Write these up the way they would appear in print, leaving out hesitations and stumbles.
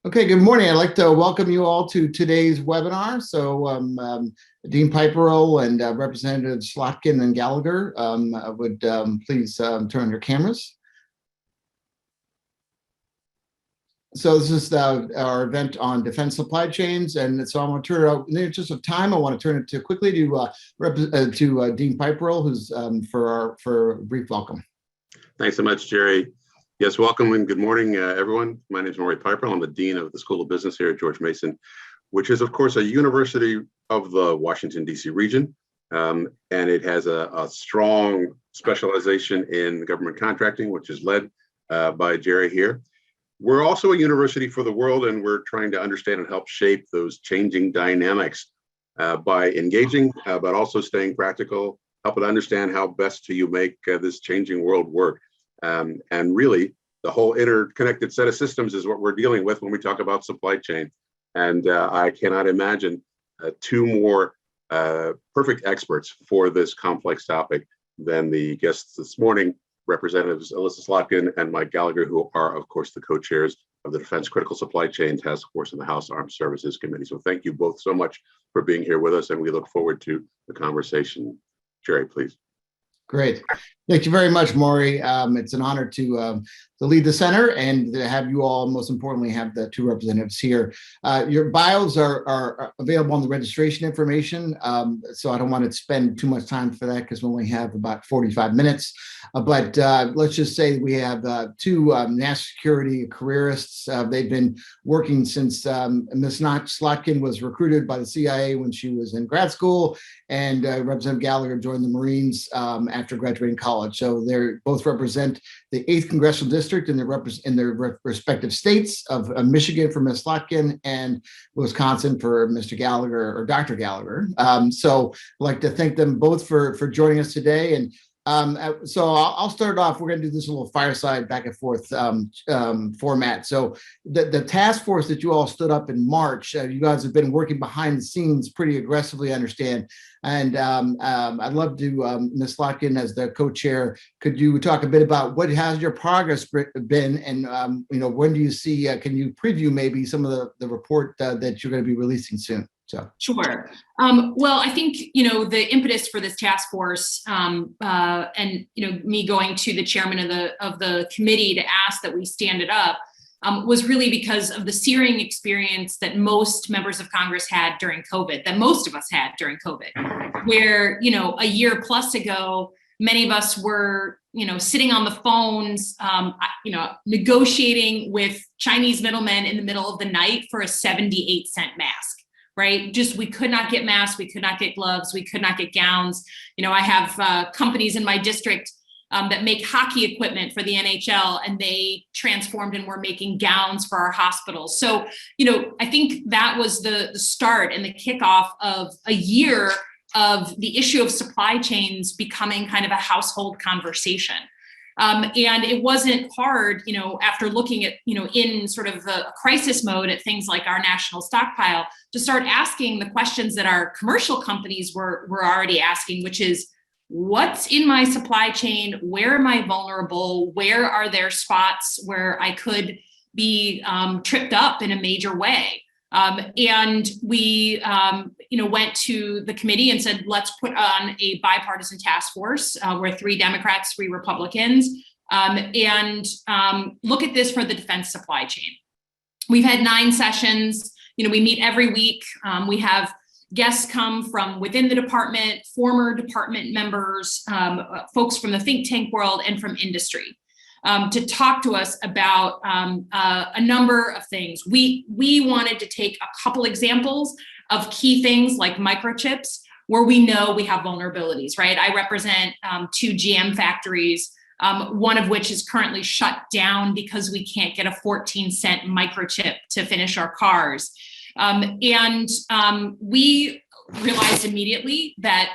Okay, good morning. I'd like to welcome you all to today's webinar. Dean Piperl and Representative Slotkin and Gallagher would please turn on your cameras. So this is our event on defense supply chains, and so I'm going to turn it over. In the interest of time, I want to turn it quickly to Dean Piperl, who's for a brief welcome. Thanks so much, Jerry. Yes, welcome and good morning, everyone. My name is Maury Piperl. I'm the Dean of the School of Business here at George Mason, which is, of course, a university of the Washington, D.C. region. And it has a strong specialization in government contracting, which is led by Jerry here. We're also a university for the world, and we're trying to understand and help shape those changing dynamics by engaging, but also staying practical, helping understand how best do you make this changing world work. And really, the whole interconnected set of systems is what we're dealing with when we talk about supply chain. And I cannot imagine two more perfect experts for this complex topic than the guests this morning, Representatives Elissa Slotkin and Mike Gallagher, who are, of course, the co-chairs of the Defense Critical Supply Chain Task Force in the House Armed Services Committee. So thank you both so much for being here with us, and we look forward to the conversation. Jerry, please. Great. Thank you very much, Maury. It's an honor to lead the center and to have you all, most importantly, have the two representatives here. Your bios are available on the registration information, so I don't want to spend too much time for that because we only have about 45 minutes. But let's just say we have two national security careerists. They've been working since Ms. Slotkin was recruited by the CIA when she was in grad school, and Representative Gallagher joined the Marines after graduating college. So they both represent the 8th Congressional District in their respective states of Michigan for Ms. Slotkin and Wisconsin for Mr. Gallagher or Dr. Gallagher. So I'd like to thank them both for joining us today. And so I'll start off. We're going to do this little fireside back and forth format. So the task force that you all stood up in March, you guys have been working behind the scenes pretty aggressively, I understand. And I'd love to, Ms. Slotkin, as the co-chair, could you talk a bit about what has your progress been, and when do you see? Can you preview maybe some of the report that you're going to be releasing soon? So. Sure. Well, I think, the impetus for this task force and, me going to the chairman of the committee to ask that we stand it up was really because of the searing experience that most members of Congress had during COVID, that most of us had during COVID, where, a year plus ago, many of us were, sitting on the phones, negotiating with Chinese middlemen in the middle of the night for a 78-cent mask. Right? Just, we could not get masks, we could not get gloves, we could not get gowns. I have companies in my district that make hockey equipment for the NHL, and they transformed and were making gowns for our hospitals. So, I think that was the start and the kickoff of a year of the issue of supply chains becoming kind of a household conversation. And it wasn't hard, after looking at, in sort of a crisis mode at things like our national stockpile, to start asking the questions that our commercial companies were already asking, which is, what's in my supply chain? Where am I vulnerable? Where are there spots where I could be tripped up in a major way? And we, went to the committee and said, let's put on a bipartisan task force. We're 3 Democrats, 3 Republicans, and look at this for the defense supply chain. We've had 9 sessions. We meet every week. We have guests come from within the department, former department members, folks from the think tank world and from industry. To talk to us about a number of things. We wanted to take a couple examples of key things like microchips, where we know we have vulnerabilities, right? I represent 2 GM factories, one of which is currently shut down because we can't get a 14-cent microchip to finish our cars. And we realized immediately that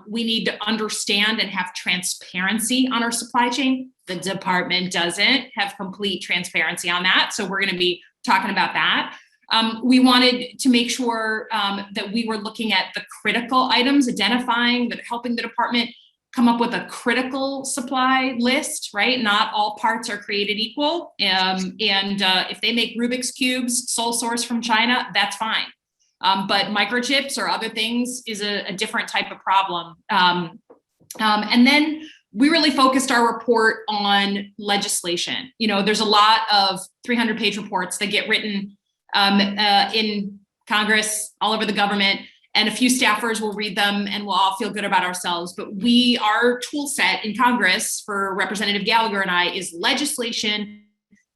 we need to understand and have transparency on our supply chain. The department doesn't have complete transparency on that, so we're going to be talking about that. We wanted to make sure that we were looking at the critical items, identifying that, helping the department come up with a critical supply list, right? Not all parts are created equal. If they make Rubik's Cubes sole source from China, that's fine. But microchips or other things is a different type of problem. And then we really focused our report on legislation. There's a lot of 300-page reports that get written in Congress, all over the government, and a few staffers will read them and we'll all feel good about ourselves. But our tool set in Congress for Representative Gallagher and I is legislation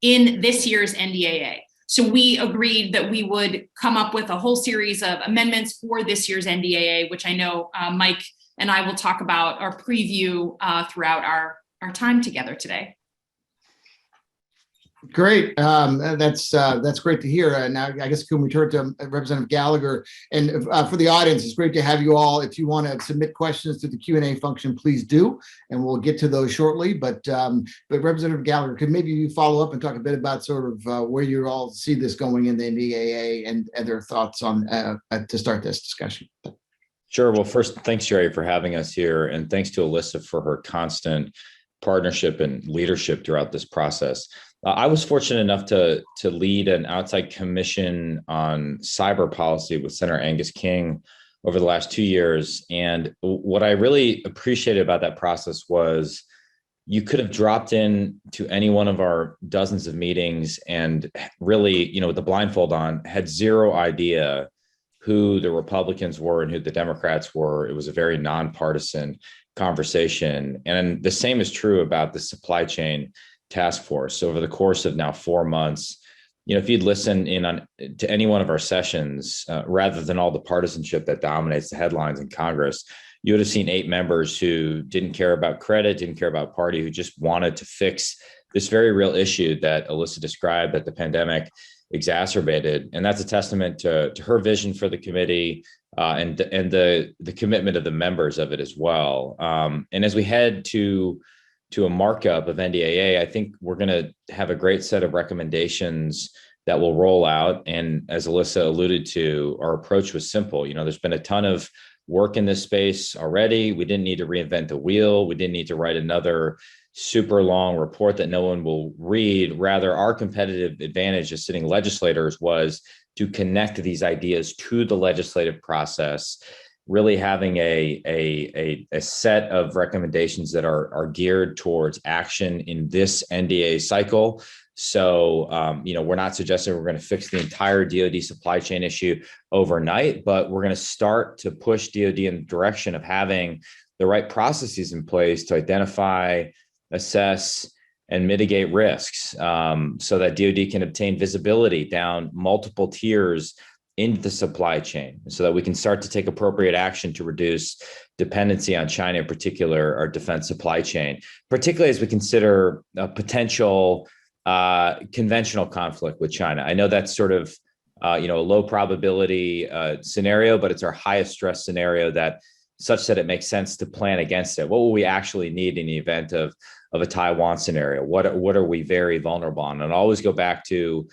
in this year's NDAA. So we agreed that we would come up with a whole series of amendments for this year's NDAA, which I know Mike and I will talk about or preview throughout our time together today. Great. That's great to hear. Now, I guess can we turn to Representative Gallagher? And for the audience, it's great to have you all. If you want to submit questions to the Q&A function, please do, and we'll get to those shortly. But Representative Gallagher, could maybe you follow up and talk a bit about sort of where you all see this going in the NDAA and their thoughts on to start this discussion? Sure. Well, first, thanks, Jerry, for having us here, and thanks to Elissa for her constant partnership and leadership throughout this process. I was fortunate enough to lead an outside commission on cyber policy with Senator Angus King over the last 2 years. And what I really appreciated about that process was you could have dropped in to any one of our dozens of meetings and really, with the blindfold on, had zero idea who the Republicans were and who the Democrats were. It was a very nonpartisan conversation. And the same is true about the supply chain task force. So over the course of now 4 months, if you'd listen in on to any one of our sessions, rather than all the partisanship that dominates the headlines in Congress, you would have seen 8 members who didn't care about credit, didn't care about party, who just wanted to fix this very real issue that Elissa described that the pandemic exacerbated. And that's a testament to her vision for the committee and the commitment of the members of it as well. And as we head to a markup of NDAA, I think we're going to have a great set of recommendations that will roll out. And as Elissa alluded to, our approach was simple. There's been a ton of work in this space already. We didn't need to reinvent the wheel. We didn't need to write another super long report that no one will read. Rather, our competitive advantage as sitting legislators was to connect these ideas to the legislative process, really having a set of recommendations that are geared towards action in this NDAA cycle. So, we're not suggesting we're going to fix the entire DoD supply chain issue overnight, but we're going to start to push DoD in the direction of having the right processes in place to identify, assess, and mitigate risks, so that DoD can obtain visibility down multiple tiers into the supply chain, so that we can start to take appropriate action to reduce dependency on China, in particular, our defense supply chain, particularly as we consider a potential conventional conflict with China. I know that's sort of a low probability scenario, but it's our highest stress scenario such that it makes sense to plan against it. What will we actually need in the event of a Taiwan scenario? What are we very vulnerable on? And I always go back to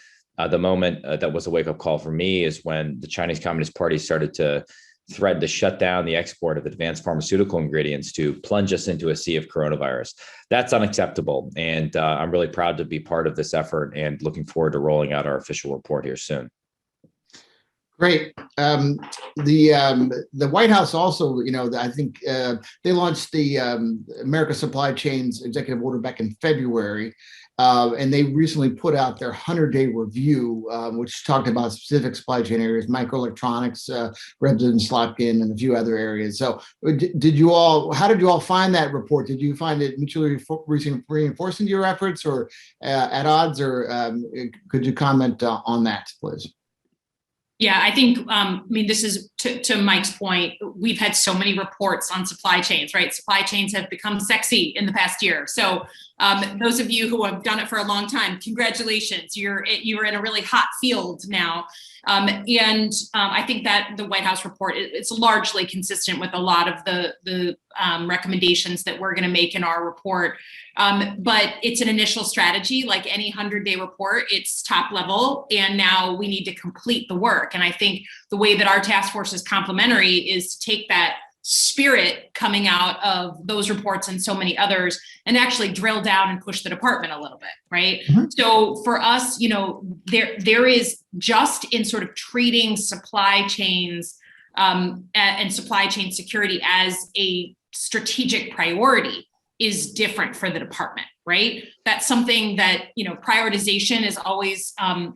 the moment that was a wake-up call for me is when the Chinese Communist Party started to threaten to shut down the export of advanced pharmaceutical ingredients to plunge us into a sea of coronavirus. That's unacceptable. And I'm really proud to be part of this effort and looking forward to rolling out our official report here soon. Great. The White House also, I think they launched the America Supply Chains Executive Order back in February, and they recently put out their 100-day review, which talked about specific supply chain areas, microelectronics, Representative Slotkin, and a few other areas. So, how did you all find that report? Did you find it mutually reinforcing your efforts, or at odds, or could you comment on that, please? Yeah, I think, this is to Mike's point, we've had so many reports on supply chains, right? Supply chains have become sexy in the past year. So those of you who have done it for a long time, congratulations, you're in a really hot field now. I think that the White House report, it's largely consistent with a lot of the recommendations that we're going to make in our report. But it's an initial strategy, like any 100-day report, it's top level, and now we need to complete the work. And I think the way that our task force is complementary is to take that spirit coming out of those reports and so many others, and actually drill down and push the department a little bit, right? Mm-hmm. So for us, there is, just in sort of treating supply chains and supply chain security as a strategic priority is different for the department, right? That's something that, prioritization is always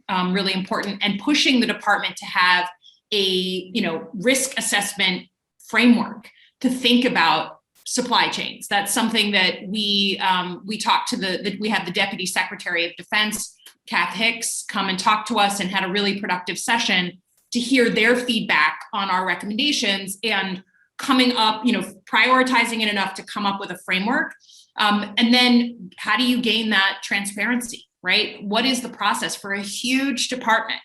really important, and pushing the department to have a, risk assessment framework to think about supply chains. That's something that we talked to we had the Deputy Secretary of Defense, Kath Hicks, come and talk to us and had a really productive session to hear their feedback on our recommendations and coming up, prioritizing it enough to come up with a framework. And then how do you gain that transparency, right? What is the process for a huge department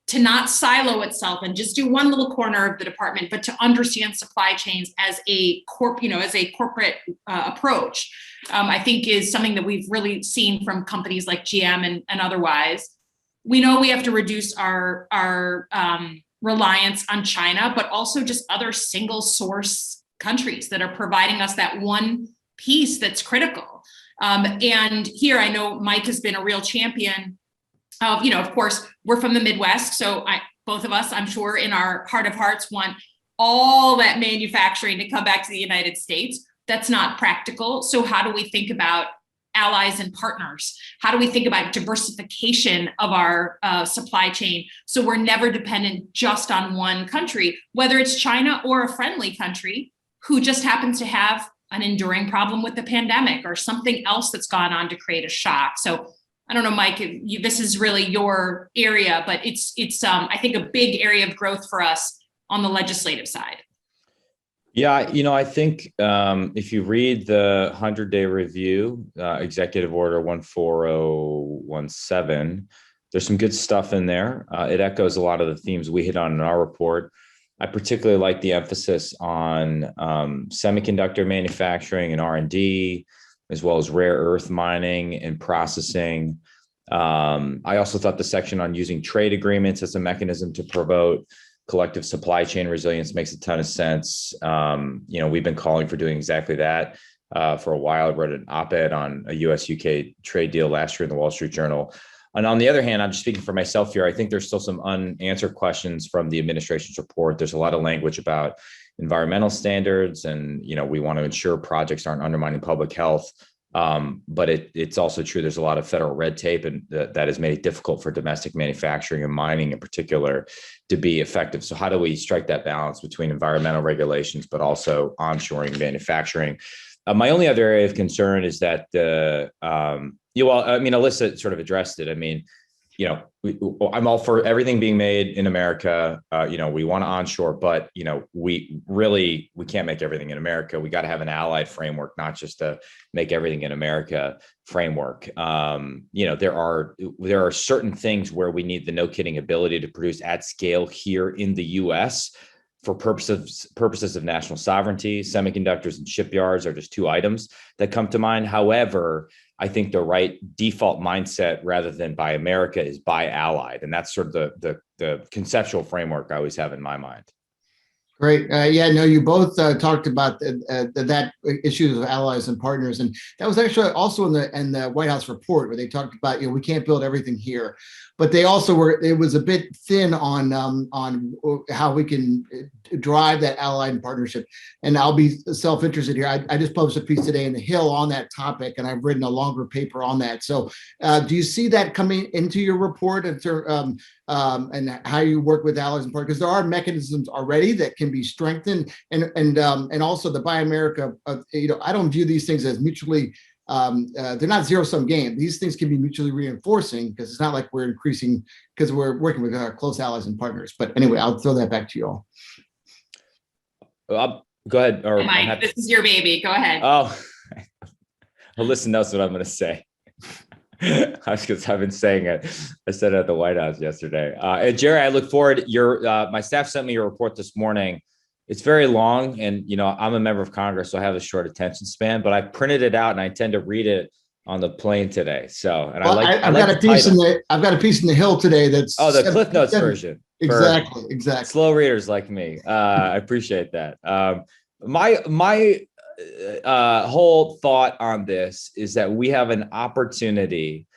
to not silo itself and just do one little corner of the department, but to understand supply chains as a corporate approach, I think is something that we've really seen from companies like GM and otherwise. We know we have to reduce our reliance on China, but also just other single source countries that are providing us that one piece that's critical. And here, I know Mike has been a real champion of, of course, we're from the Midwest. So both of us, I'm sure, in our heart of hearts, want all that manufacturing to come back to the United States. That's not practical. So how do we think about allies and partners? How do we think about diversification of our supply chain so we're never dependent just on one country, whether it's China or a friendly country who just happens to have an enduring problem with the pandemic or something else that's gone on to create a shock? So I don't know, Mike, this is really your area, but it's I think a big area of growth for us on the legislative side. Yeah, I think if you read the 100-day review, Executive Order 14017, there's some good stuff in there. It echoes a lot of the themes we hit on in our report. I particularly like the emphasis on semiconductor manufacturing and R&D, as well as rare earth mining and processing. I also thought the section on using trade agreements as a mechanism to promote collective supply chain resilience makes a ton of sense. We've been calling for doing exactly that for a while. I wrote an op-ed on a US-UK trade deal last year in the Wall Street Journal. And on the other hand, I'm just speaking for myself here. I think there's still some unanswered questions from the administration's report. There's a lot of language about environmental standards, and we want to ensure projects aren't undermining public health. But it's also true there's a lot of federal red tape, and that has made it difficult for domestic manufacturing and mining in particular to be effective. So how do we strike that balance between environmental regulations, but also onshoring manufacturing? My only other area of concern is that Elissa sort of addressed it. I'm all for everything being made in America. We want to onshore, but we can't make everything in America. We got to have an allied framework, not just a make everything in America framework. There are certain things where we need the no kidding ability to produce at scale here in the U.S. for purposes of national sovereignty. Semiconductors and shipyards are just two items that come to mind. However, I think the right default mindset, rather than buy America, is buy allied. And that's sort of the conceptual framework I always have in my mind. Great. You both talked about that issues of allies and partners, and that was actually also in the White House report where they talked about we can't build everything here, but they also it was a bit thin on how we can drive that allied and partnership. And I'll be self-interested here. I just published a piece today in the Hill on that topic, and I've written a longer paper on that. So do you see that coming into your report and how you work with allies and partners? Because there are mechanisms already that can be strengthened, and also the Buy America. I don't view these things as mutually. They're not zero-sum game. These things can be mutually reinforcing, because it's not like we're increasing because we're working with our close allies and partners. But anyway, I'll throw that back to you all. Go ahead. Or Mike, this is your baby. Go ahead. Oh, Elissa knows what I'm going to say. Because I've been saying it. I said it at the White House yesterday. And Jerry, I look forward. My staff sent me your report this morning. It's very long, and I'm a member of Congress, so I have a short attention span. But I printed it out, and I intend to read it on the plane today. So, and I've got a piece in the Hill today. That's the Cliff Notes version. Exactly. Slow readers like me. I appreciate that. My whole thought on this is that we have an opportunity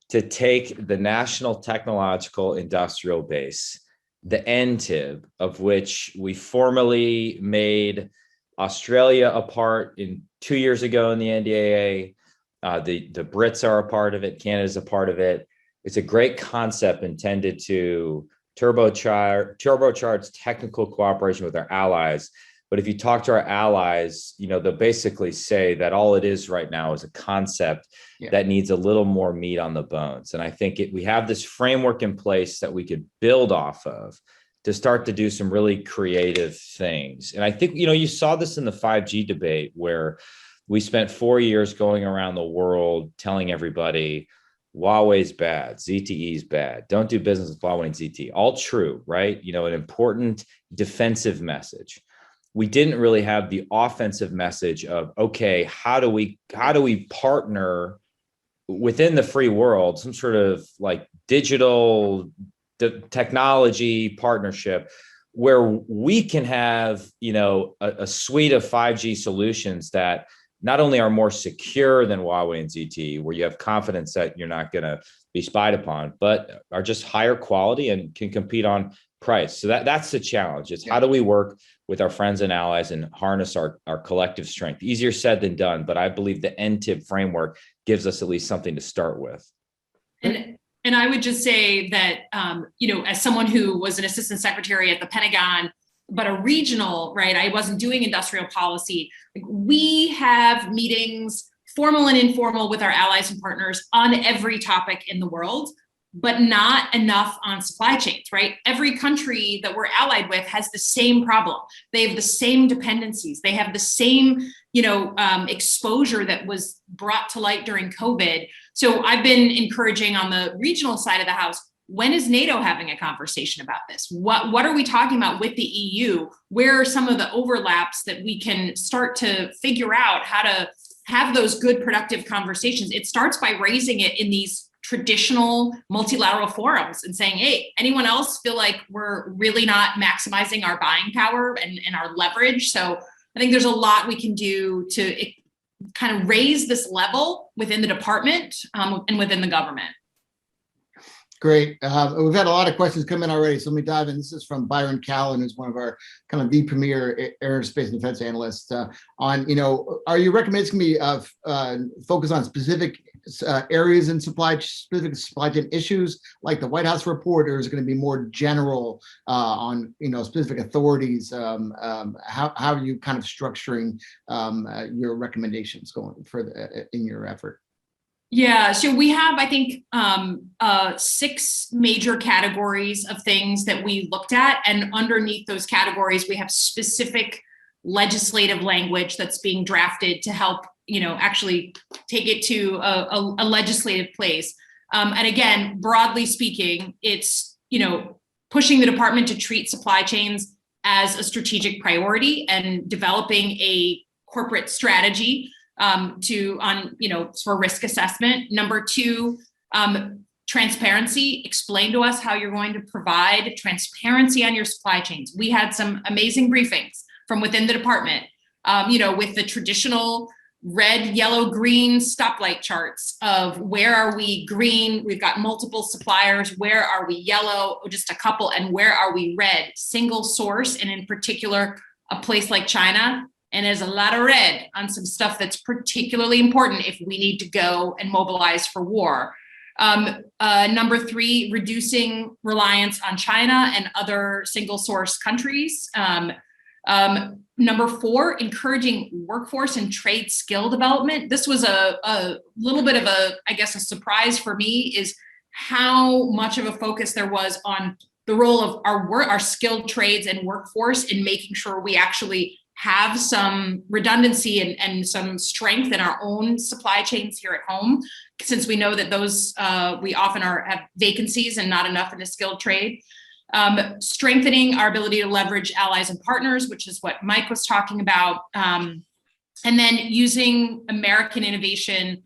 to take the national technological industrial base, the NTIB, of which we formally made Australia a part in 2 years ago in the NDAA. The Brits are a part of it. Canada's a part of it. It's a great concept intended to turbocharge technical cooperation with our allies. But if you talk to our allies, they'll basically say that all it is right now is a concept that needs a little more meat on the bones. And I think we have this framework in place that we could build off of to start to do some really creative things. And I think, you saw this in the 5G debate where we spent 4 years going around the world telling everybody Huawei's bad, ZTE's bad, don't do business with Huawei and ZTE. All true, right? An important defensive message. We didn't really have the offensive message of, okay, how do we partner within the free world, some sort of like digital technology partnership where we can have, a suite of 5G solutions that not only are more secure than Huawei and ZTE, where you have confidence that you're not going to be spied upon, but are just higher quality and can compete on price. So that's the challenge. It's how do we work with our friends and allies and harness our collective strength? Easier said than done, but I believe the NTIB framework gives us at least something to start with. And I would just say that, as someone who was an assistant secretary at the Pentagon, but a regional, right? I wasn't doing industrial policy. We have meetings, formal and informal, with our allies and partners on every topic in the world, but not enough on supply chains, right? Every country that we're allied with has the same problem. They have the same dependencies. They have the same, exposure that was brought to light during COVID. So I've been encouraging on the regional side of the house, when is NATO having a conversation about this? What are we talking about with the EU? Where are some of the overlaps that we can start to figure out how to have those good, productive conversations? It starts by raising it in these traditional multilateral forums and saying, hey, anyone else feel like we're really not maximizing our buying power and our leverage? So I think there's a lot we can do to kind of raise this level within the department and within the government. Great. We've had a lot of questions come in already, so let me dive in. This is from Byron Callan, who's one of our kind of the premier aerospace and defense analysts. Are you recommending me focus on specific areas in specific supply chain issues like the White House report, or is it going to be more general on specific authorities? How are you kind of structuring your recommendations going further in your effort? Yeah, so we have, I think, 6 major categories of things that we looked at. And underneath those categories, we have specific legislative language that's being drafted to help, actually take it to a legislative place. And again, broadly speaking, it's, pushing the department to treat supply chains as a strategic priority and developing a corporate strategy for risk assessment. Number 2, transparency. Explain to us how you're going to provide transparency on your supply chains. We had some amazing briefings from within the department, with the traditional red, yellow, green stoplight charts of where are we green, we've got multiple suppliers, where are we yellow, just a couple, and where are we red, single source, and in particular, a place like China. And there's a lot of red on some stuff that's particularly important if we need to go and mobilize for war. Number 3, reducing reliance on China and other single source countries. Number 4, encouraging workforce and trade skill development. This was a little bit of a surprise for me, is how much of a focus there was on the role of our skilled trades and workforce in making sure we actually have some redundancy and some strength in our own supply chains here at home, since we know that those we often have vacancies and not enough in the skilled trade. Strengthening our ability to leverage allies and partners, which is what Mike was talking about. And then using American innovation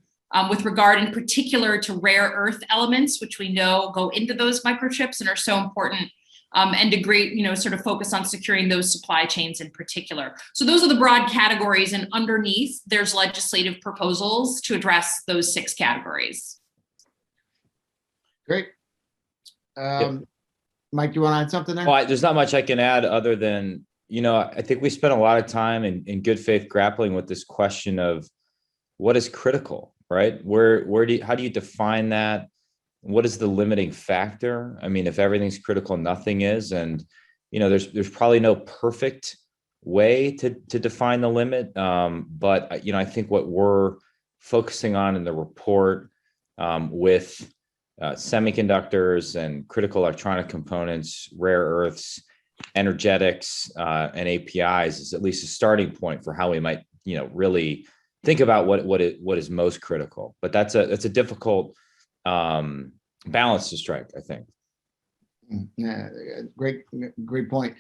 with regard in particular to rare earth elements, which we know go into those microchips and are so important and a great, sort of focus on securing those supply chains in particular. So those are the broad categories, and underneath there's legislative proposals to address those 6 categories. Great. Mike, do you want to add something there? Well, there's not much I can add other than, I think we spent a lot of time in good faith grappling with this question of what is critical, right? How do you define that? What is the limiting factor? I mean, if everything's critical, nothing is. And, there's probably no perfect way to define the limit. But, I think what we're focusing on in the report with semiconductors and critical electronic components, rare earths, energetics, and APIs is at least a starting point for how we might, really think about what is most critical. But that's a difficult balance to strike, I think. Yeah, great point.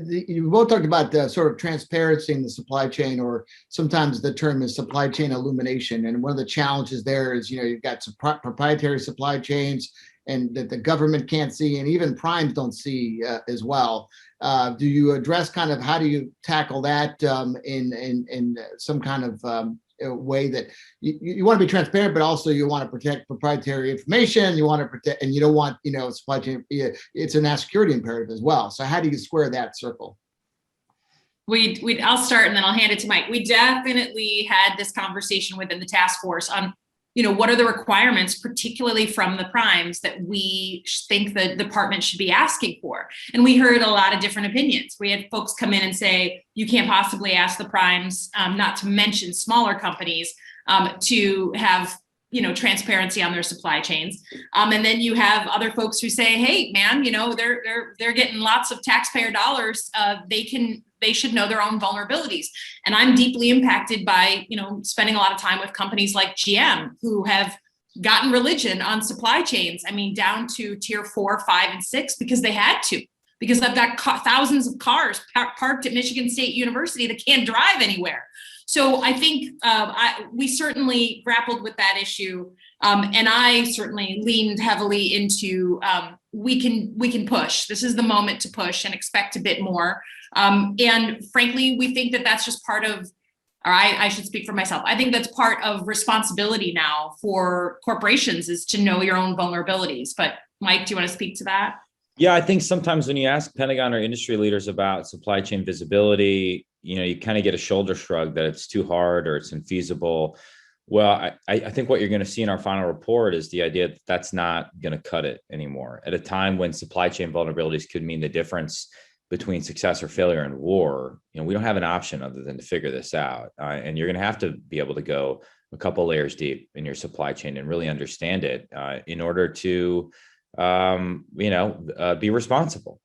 You both talked about the sort of transparency in the supply chain, or sometimes the term is supply chain illumination. And one of the challenges there is, you've got some proprietary supply chains and that the government can't see, and even primes don't see as well. Do you address kind of how do you tackle that in some kind of way that you want to be transparent, but also you want to protect proprietary information. You want to protect, and you don't want, supply chain. It's a national security imperative as well. So how do you square that circle? I'll start and then I'll hand it to Mike. We definitely had this conversation within the task force on, what are the requirements, particularly from the primes, that we think the department should be asking for. And we heard a lot of different opinions. We had folks come in and say, you can't possibly ask the primes, not to mention smaller companies, to have, transparency on their supply chains. And then you have other folks who say, hey, man, they're getting lots of taxpayer dollars. They should know their own vulnerabilities. And I'm deeply impacted by, spending a lot of time with companies like GM, who have gotten religion on supply chains. I mean, down to tier 4, 5, and 6, because they had to, because I've got thousands of cars parked at Michigan State University that can't drive anywhere. So I think we certainly grappled with that issue. And I certainly leaned heavily into we can push. This is the moment to push and expect a bit more. And frankly, we think that that's just part of, or I should speak for myself. I think that's part of responsibility now for corporations, is to know your own vulnerabilities. But Mike, do you want to speak to that? Yeah, I think sometimes when you ask Pentagon or industry leaders about supply chain visibility, you kind of get a shoulder shrug that it's too hard or it's infeasible. Well, I think what you're going to see in our final report is the idea that that's not going to cut it anymore. At a time when supply chain vulnerabilities could mean the difference between success or failure in war, we don't have an option other than to figure this out. And you're going to have to be able to go a couple layers deep in your supply chain and really understand it in order to be responsible.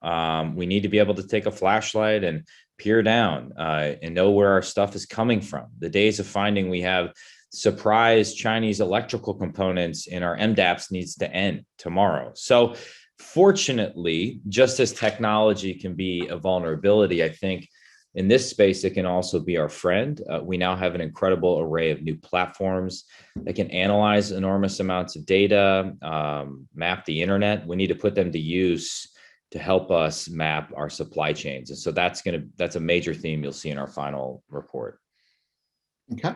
We need to be able to take a flashlight and peer down and know where our stuff is coming from. The days of finding we have surprise Chinese electrical components in our MDAPs needs to end tomorrow. So fortunately, just as technology can be a vulnerability, I think in this space, it can also be our friend. We now have an incredible array of new platforms that can analyze enormous amounts of data, map the internet. We need to put them to use to help us map our supply chains. And so that's a major theme you'll see in our final report. Okay.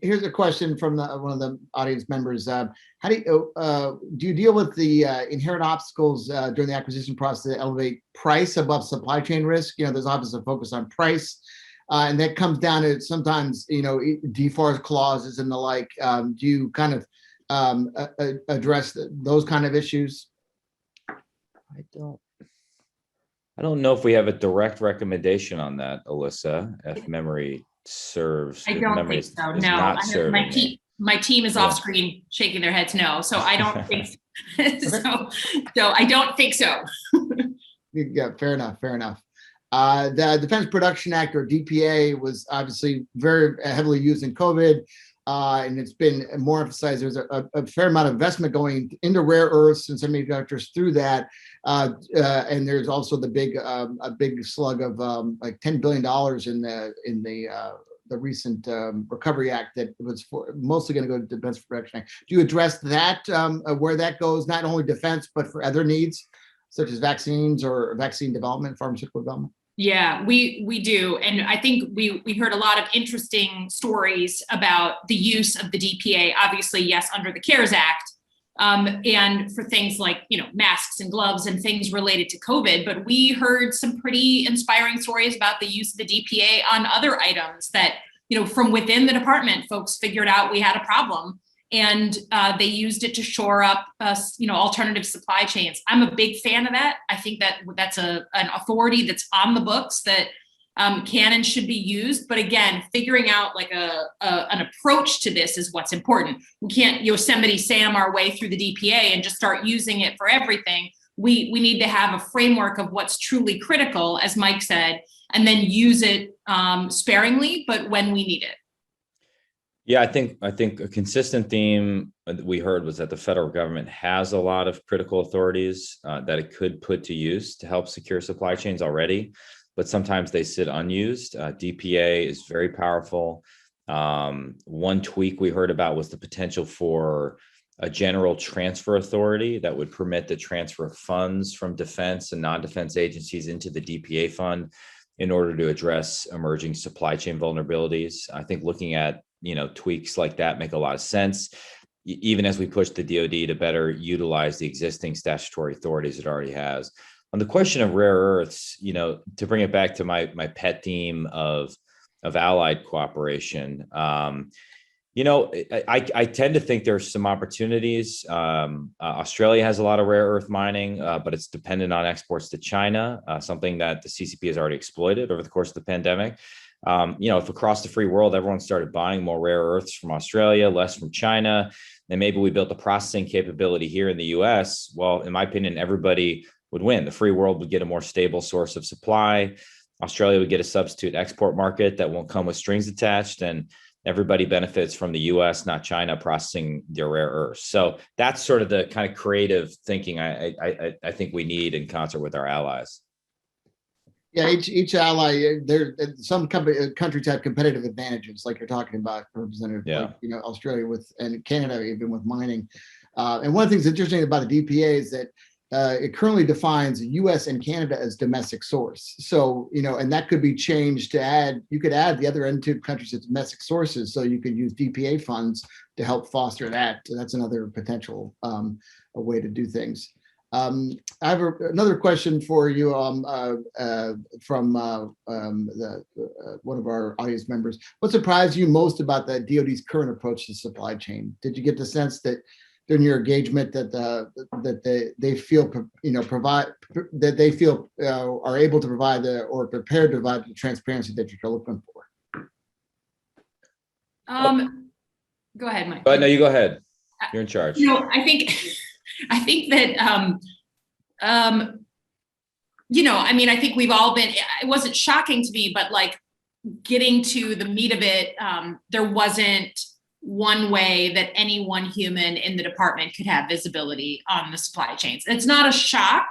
Here's a question from one of the audience members. How do you deal with the inherent obstacles during the acquisition process that elevate price above supply chain risk? There's obviously a focus on price, and that comes down to sometimes, default clauses and the like. Do you kind of address those kind of issues? I don't know if we have a direct recommendation on that, Elissa, if memory serves. I don't think so. No, my team is off screen shaking their heads no. So I don't think so. So I don't think so. Yeah, fair enough. The Defense Production Act, or DPA, was obviously very heavily used in COVID. And it's been more emphasized. There's a fair amount of investment going into rare earths and semiconductors through that. And there's also the big slug of like $10 billion in the recent Recovery Act that was mostly going to go to Defense Production Act. Do you address that, where that goes, not only defense, but for other needs? such as vaccines or vaccine development, pharmaceutical development? Yeah, we do. And I think we heard a lot of interesting stories about the use of the DPA, obviously, yes, under the CARES Act, and for things like, masks and gloves and things related to COVID. But we heard some pretty inspiring stories about the use of the DPA on other items that, from within the department, folks figured out we had a problem. And they used it to shore up, alternative supply chains. I'm a big fan of that. I think that that's an authority that's on the books that can and should be used. But again, figuring out like an approach to this is what's important. We can't Yosemite Sam our way through the DPA and just start using it for everything. We need to have a framework of what's truly critical, as Mike said, and then use it sparingly, but when we need it. Yeah, I think a consistent theme that we heard was that the federal government has a lot of critical authorities that it could put to use to help secure supply chains already, but sometimes they sit unused. DPA is very powerful. One tweak we heard about was the potential for a general transfer authority that would permit the transfer of funds from defense and non-defense agencies into the DPA fund in order to address emerging supply chain vulnerabilities. I think looking at tweaks like that make a lot of sense, even as we push the DoD to better utilize the existing statutory authorities it already has. On the question of rare earths, to bring it back to my pet theme of allied cooperation, I tend to think there's some opportunities. Australia has a lot of rare earth mining, but it's dependent on exports to China, something that the CCP has already exploited over the course of the pandemic. If across the free world, everyone started buying more rare earths from Australia, less from China, and maybe we built the processing capability here in the US, well, in my opinion, everybody would win. The free world would get a more stable source of supply. Australia would get a substitute export market that won't come with strings attached, and everybody benefits from the US, not China, processing their rare earths. So that's sort of the kind of creative thinking I think we need in concert with our allies. Yeah, each ally, some countries have competitive advantages, like you're talking about, Representative. Yeah. Like, Australia and Canada, even with mining. And one of the things interesting about the DPA is that it currently defines the U.S. and Canada as domestic source. So, and that could be changed to you could add the other two countries as domestic sources. So you could use DPA funds to help foster that. So that's another potential a way to do things. I have another question for you from one of our audience members. What surprised you most about the DoD's current approach to supply chain? Did you get the sense that during your engagement that they feel are able to provide or prepared to provide the transparency that you're looking for? Go ahead, Mike. No, you go ahead. You're in charge. I think that, I think we've all been, it wasn't shocking to me, but like getting to the meat of it, there wasn't one way that any one human in the department could have visibility on the supply chains. It's not a shock,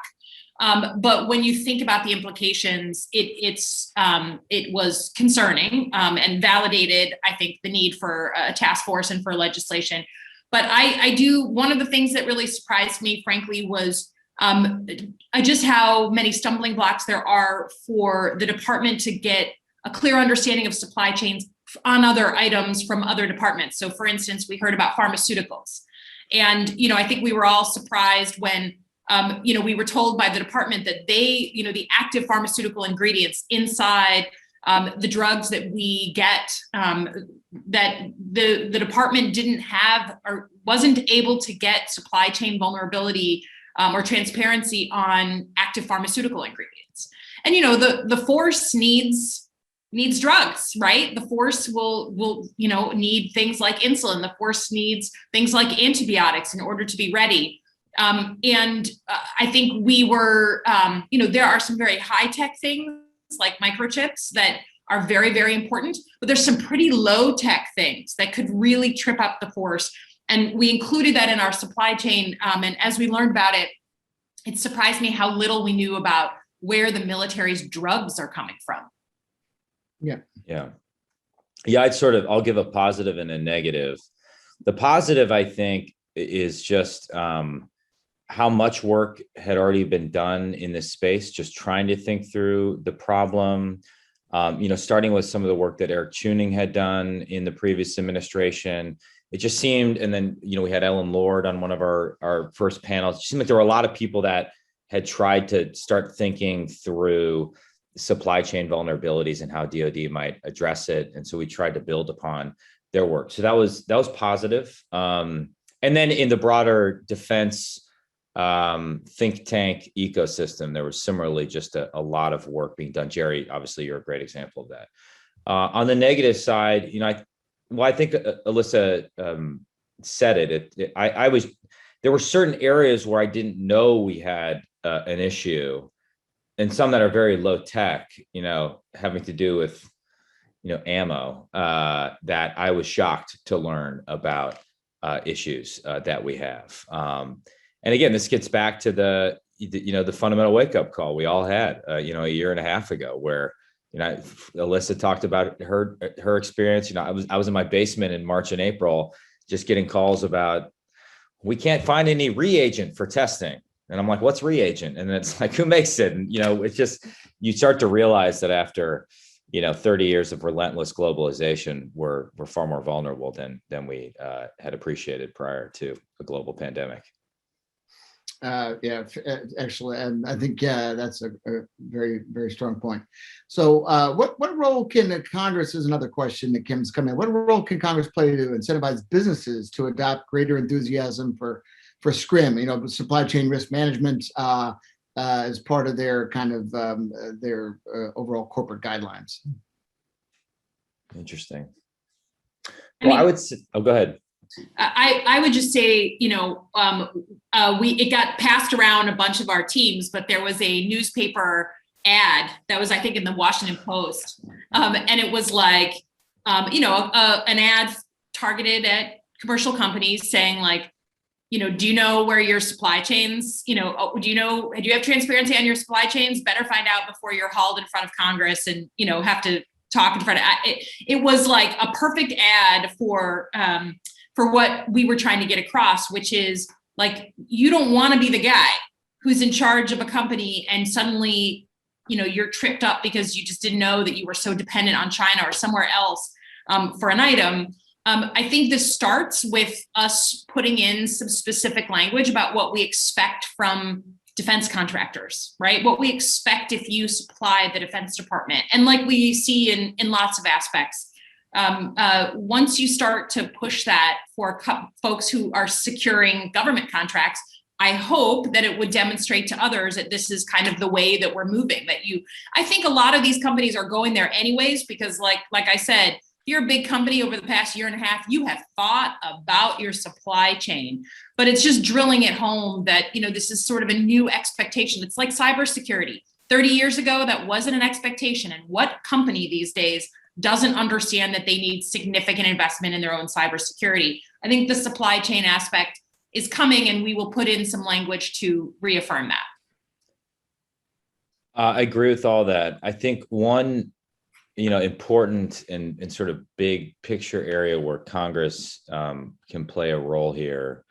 but when you think about the implications, it was concerning and validated, I think, the need for a task force and for legislation. But one of the things that really surprised me, frankly, was just how many stumbling blocks there are for the department to get a clear understanding of supply chains on other items from other departments. So for instance, we heard about pharmaceuticals. And, I think we were all surprised when, we were told by the department that the active pharmaceutical ingredients inside the drugs that we get, that the department didn't have or wasn't able to get supply chain vulnerability or transparency on active pharmaceutical ingredients. And the force needs drugs, right? The force will need things like insulin. The force needs things like antibiotics in order to be ready. And I think we were, there are some very high tech things like microchips that are very, very important, but there's some pretty low tech things that could really trip up the force. And we included that in our supply chain. And as we learned about it, it surprised me how little we knew about where the military's drugs are coming from. Yeah. I'll give a positive and a negative. The positive, I think, is just how much work had already been done in this space, just trying to think through the problem, starting with some of the work that Eric Tuning had done in the previous administration. It just seemed, and then, we had Ellen Lord on one of our first panels. It seemed like there were a lot of people that had tried to start thinking through supply chain vulnerabilities and how DoD might address it. And so we tried to build upon their work. So that was positive. And then in the broader defense think tank ecosystem, there was similarly just a lot of work being done. Jerry, obviously, you're a great example of that. On the negative side, I think Elissa said it. There were certain areas where I didn't know we had an issue, and some that are very low tech, having to do with, ammo, that I was shocked to learn about issues that we have. And again, this gets back to the fundamental wake up call we all had, a year and a half ago, where, Elissa talked about her experience. I was in my basement in March and April, just getting calls about, we can't find any reagent for testing. And I'm like, what's reagent? And it's like, who makes it? And, it's just, you start to realize that after, 30 years of relentless globalization, we're far more vulnerable than we had appreciated prior to a global pandemic. Actually, and I think that's a very, very strong point. So, what role can Congress? Is another question that Kim's coming. What role can Congress play to incentivize businesses to adopt greater enthusiasm for Scrim? Supply chain risk management as part of their kind of their overall corporate guidelines. Interesting. I would say, go ahead. I would just say, it got passed around a bunch of our teams, but there was a newspaper ad that was, I think, in the Washington Post. And it was like, an ad targeted at commercial companies saying like, do you know where your supply chains, do you have transparency on your supply chains? Better find out before you're hauled in front of Congress and, have to talk in front of it was like a perfect ad for what we were trying to get across, which is like, you don't want to be the guy who's in charge of a company and suddenly, you're tripped up because you just didn't know that you were so dependent on China or somewhere else for an item. I think this starts with us putting in some specific language about what we expect from defense contractors, right? What we expect if you supply the Defense Department, and like we see in lots of aspects. Once you start to push that for folks who are securing government contracts, I hope that it would demonstrate to others that this is kind of the way that we're moving. I think a lot of these companies are going there anyways, because like I said, if you're a big company over the past year and a half, you have thought about your supply chain, but it's just drilling it home that, this is sort of a new expectation. It's like cybersecurity. 30 years ago, that wasn't an expectation. And what company these days doesn't understand that they need significant investment in their own cybersecurity? I think the supply chain aspect is coming, and we will put in some language to reaffirm that. I agree with all that. I think one, important and sort of big picture area where Congress can play a role here.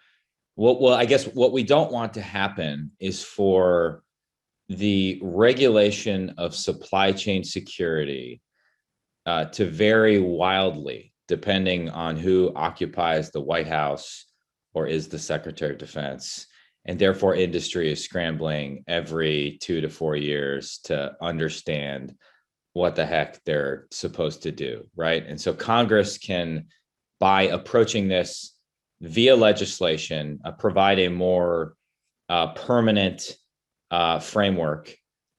Well, I guess what we don't want to happen is for the regulation of supply chain security to vary wildly depending on who occupies the White House or is the Secretary of Defense. And therefore, industry is scrambling every 2 to 4 years to understand what the heck they're supposed to do, right? And so Congress can, by approaching this via legislation, provide a more permanent framework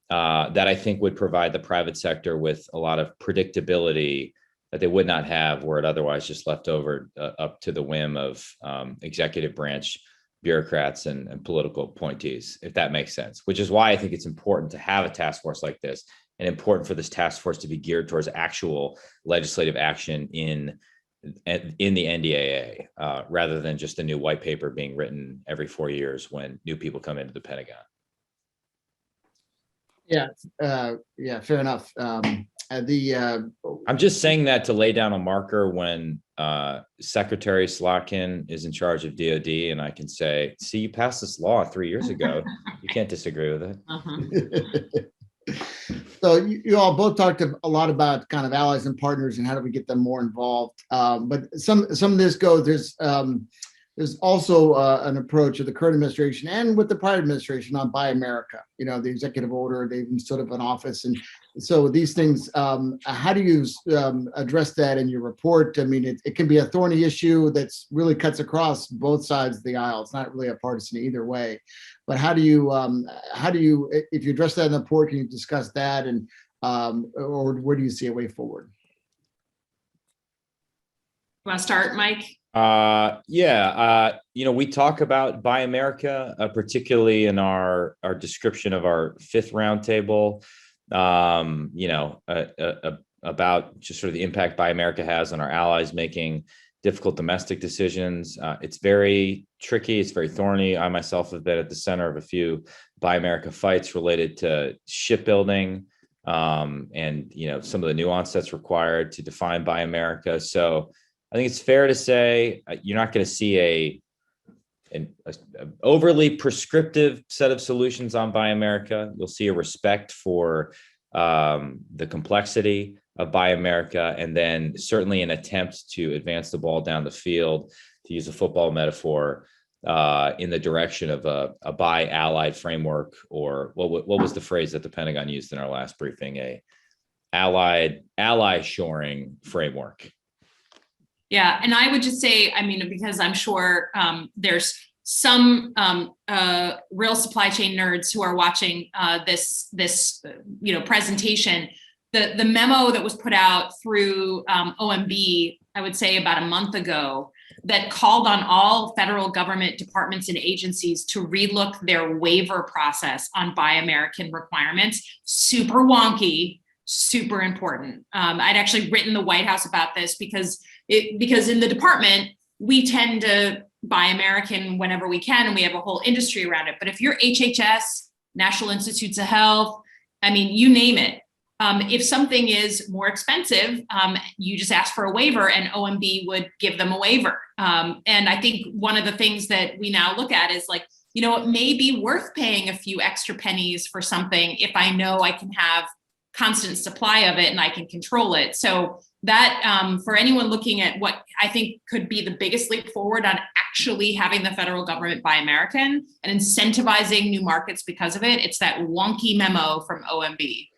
that I think would provide the private sector with a lot of predictability that they would not have were it otherwise just left over up to the whim of executive branch bureaucrats and political appointees, if that makes sense, which is why I think it's important to have a task force like this, and important for this task force to be geared towards actual legislative action in the NDAA, rather than just a new white paper being written every 4 years when new people come into the Pentagon. Yeah, fair enough. I'm just saying that to lay down a marker when Secretary Slotkin is in charge of DoD, and I can say, see, you passed this law 3 years ago. You can't disagree with it. So you all both talked a lot about kind of allies and partners and how do we get them more involved. But some of this goes, there's also an approach of the current administration and with the prior administration on Buy America, the executive order, they've stood up an office. And so these things, how do you address that in your report? I mean, it can be a thorny issue that's really cuts across both sides of the aisle. It's not really a partisan either way. But how do you, if you address that in the report, can you discuss that and, or where do you see a way forward? Want to start, Mike? We talk about Buy America, particularly in our description of our fifth roundtable, about just sort of the impact Buy America has on our allies making difficult domestic decisions. It's very tricky. It's very thorny. I myself have been at the center of a few Buy America fights related to shipbuilding, and some of the nuance that's required to define Buy America. So I think it's fair to say you're not going to see an overly prescriptive set of solutions on Buy America. You'll see a respect for the complexity of Buy America, and then certainly an attempt to advance the ball down the field, to use a football metaphor, in the direction of a Buy Allied framework, or what was the phrase that the Pentagon used in our last briefing, a ally shoring framework. Yeah, and I would just say, because I'm sure there's some real supply chain nerds who are watching this presentation. The memo that was put out through OMB, I would say about a month ago, that called on all federal government departments and agencies to relook their waiver process on Buy American requirements. Super wonky, super important. I'd actually written the White House about this because in the department, we tend to Buy American whenever we can, and we have a whole industry around it. But if you're HHS, National Institutes of Health, you name it. If something is more expensive, you just ask for a waiver and OMB would give them a waiver. And I think one of the things that we now look at is it may be worth paying a few extra pennies for something if I know I can have constant supply of it and I can control it. So that for anyone looking at what I think could be the biggest leap forward on actually having the federal government Buy American and incentivizing new markets because of it, it's that wonky memo from OMB.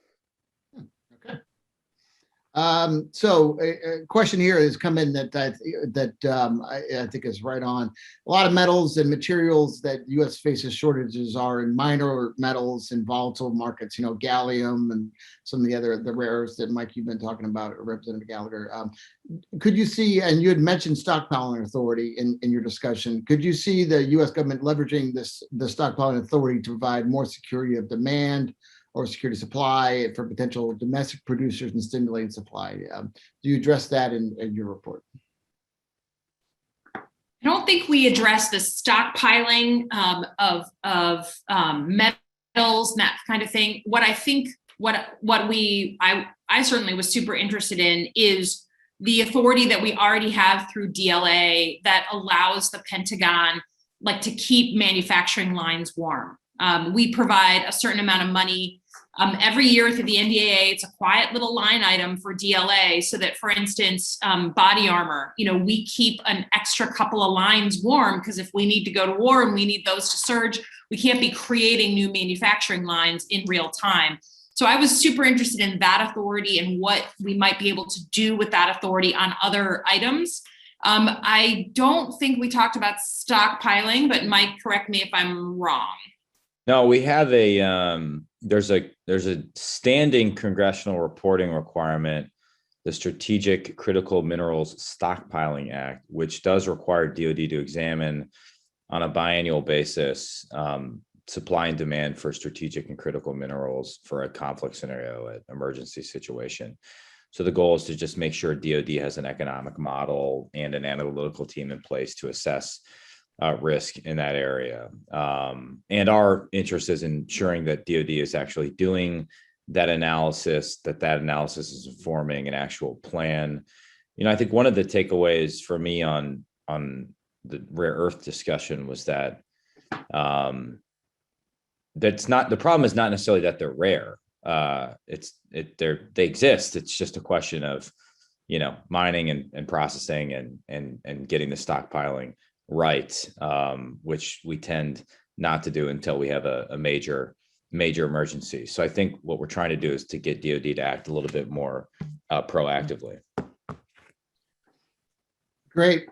So a question here has come in that I think is right on. A lot of metals and materials that U.S. faces shortages are in minor metals and volatile markets, gallium and some of the rares that, Mike, you've been talking about, Representative Gallagher. Could you see, and you had mentioned stockpiling authority in your discussion, could you see the U.S. government leveraging the stockpiling authority to provide more security of demand or security supply for potential domestic producers and stimulating supply? Do you address that in your report? I don't think we address the stockpiling of metals and that kind of thing. What I think, I certainly was super interested in is the authority that we already have through DLA that allows the Pentagon to keep manufacturing lines warm. We provide a certain amount of money every year through the NDAA. It's a quiet little line item for DLA so that, for instance, body armor, we keep an extra couple of lines warm, because if we need to go to war and we need those to surge, we can't be creating new manufacturing lines in real time. So I was super interested in that authority and what we might be able to do with that authority on other items. I don't think we talked about stockpiling, but Mike, correct me if I'm wrong. No, we have there's a standing congressional reporting requirement, the Strategic Critical Minerals Stockpiling Act, which does require DoD to examine on a biannual basis supply and demand for strategic and critical minerals for a conflict scenario, an emergency situation. So the goal is to just make sure DoD has an economic model and an analytical team in place to assess risk in that area. And our interest is ensuring that DoD is actually doing that analysis is informing an actual plan. I think one of the takeaways for me on the rare earth discussion was that that's not the problem. Is not necessarily that they're rare. They exist. It's just a question of mining and processing and getting the stockpiling right, which we tend not to do until we have a major emergency. So I think what we're trying to do is to get DoD to act a little bit more proactively. Great.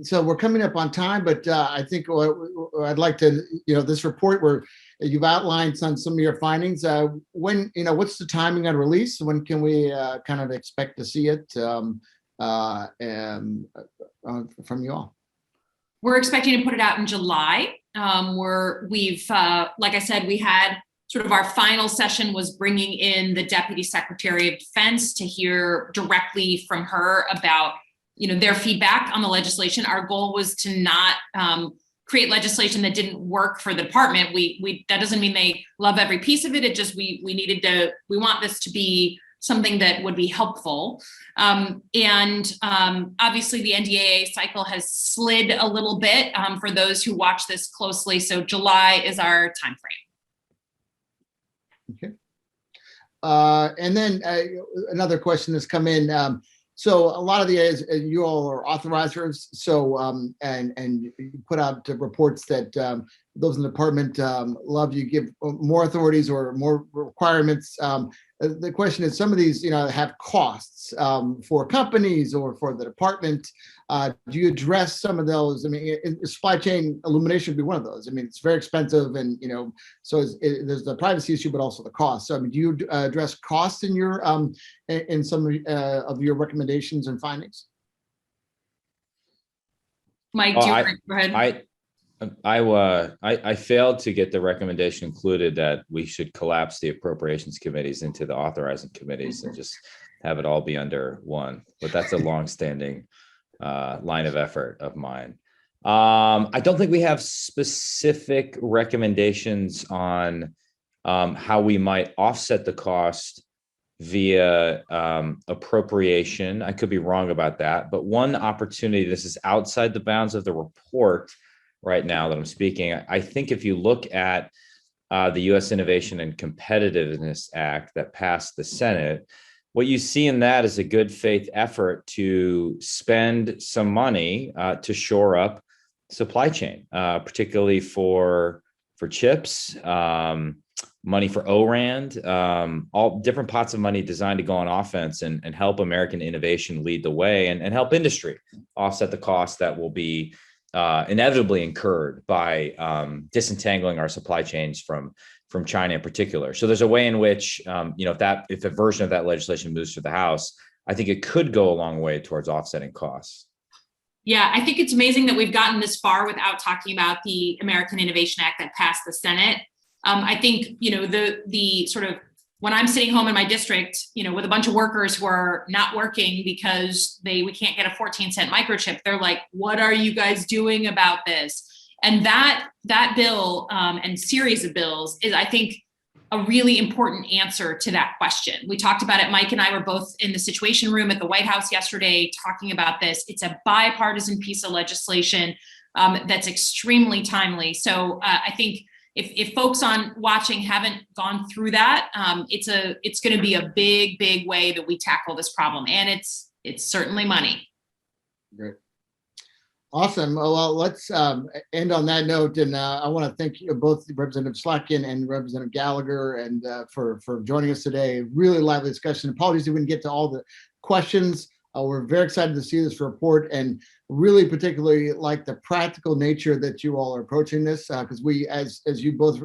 So we're coming up on time, but I think I'd like to, this report where you've outlined some of your findings. When, what's the timing on release? When can we kind of expect to see it from you all? We're expecting to put it out in July. We've like I said, we had sort of our final session was bringing in the Deputy Secretary of Defense to hear directly from her about their feedback on the legislation. Our goal was to not create legislation that didn't work for the department. That doesn't mean they love every piece of it. It just we want this to be something that would be helpful. And obviously the NDAA cycle has slid a little bit for those who watch this closely. So July is our timeframe. Okay. And then another question has come in. So a lot of you all are authorizers. So and you put out reports that those in the department love you give more authorities or more requirements. The question is, some of these have costs for companies or for the department. Do you address some of those? I mean, supply chain illumination would be one of those. I mean, it's very expensive, and so there's the privacy issue, but also the cost. So I mean, do you address costs in your in some of your recommendations and findings? Mike, go ahead. I failed to get the recommendation included that we should collapse the appropriations committees into the authorizing committees and just have it all be under one. But that's a longstanding line of effort of mine. I don't think we have specific recommendations on how we might offset the cost via appropriation. I could be wrong about that, but one opportunity, this is outside the bounds of the report right now that I'm speaking. I think if you look at the U.S. Innovation and Competitiveness Act that passed the Senate, what you see in that is a good faith effort to spend some money to shore up supply chain, particularly for chips, money for ORAND, all different pots of money designed to go on offense and help American innovation lead the way and help industry offset the costs that will be inevitably incurred by disentangling our supply chains from China in particular. So there's a way in which, if a version of that legislation moves through the House, I think it could go a long way towards offsetting costs. Yeah, I think it's amazing that we've gotten this far without talking about the American Innovation Act that passed the Senate. I think, the sort of, when I'm sitting home in my district, with a bunch of workers who are not working because we can't get a 14-cent microchip, they're like, what are you guys doing about this? And that bill and series of bills is, I think, a really important answer to that question. We talked about it. Mike and I were both in the Situation Room at the White House yesterday talking about this. It's a bipartisan piece of legislation that's extremely timely. So I think if folks watching haven't gone through that, it's going to be a big way that we tackle this problem, and it's certainly money. Great. Awesome. Well, let's end on that note. And I want to thank you both, Representative Slotkin and Representative Gallagher, and for joining us today. Really lively discussion. Apologies we didn't get to all the questions. We're very excited to see this report, and really particularly like the practical nature that you all are approaching this, because we, as you both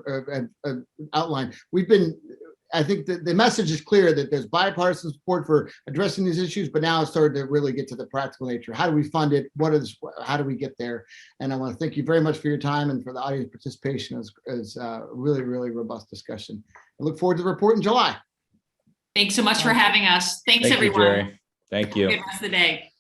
outlined, I think the message is clear that there's bipartisan support for addressing these issues, but now it's starting to really get to the practical nature. How do we fund it? How do we get there? And I want to thank you very much for your time and for the audience participation. As really robust discussion. I look forward to the report in July. Thanks so much for having us. Thanks, everyone. You, Jerry. Thank you. Have a good rest of the day.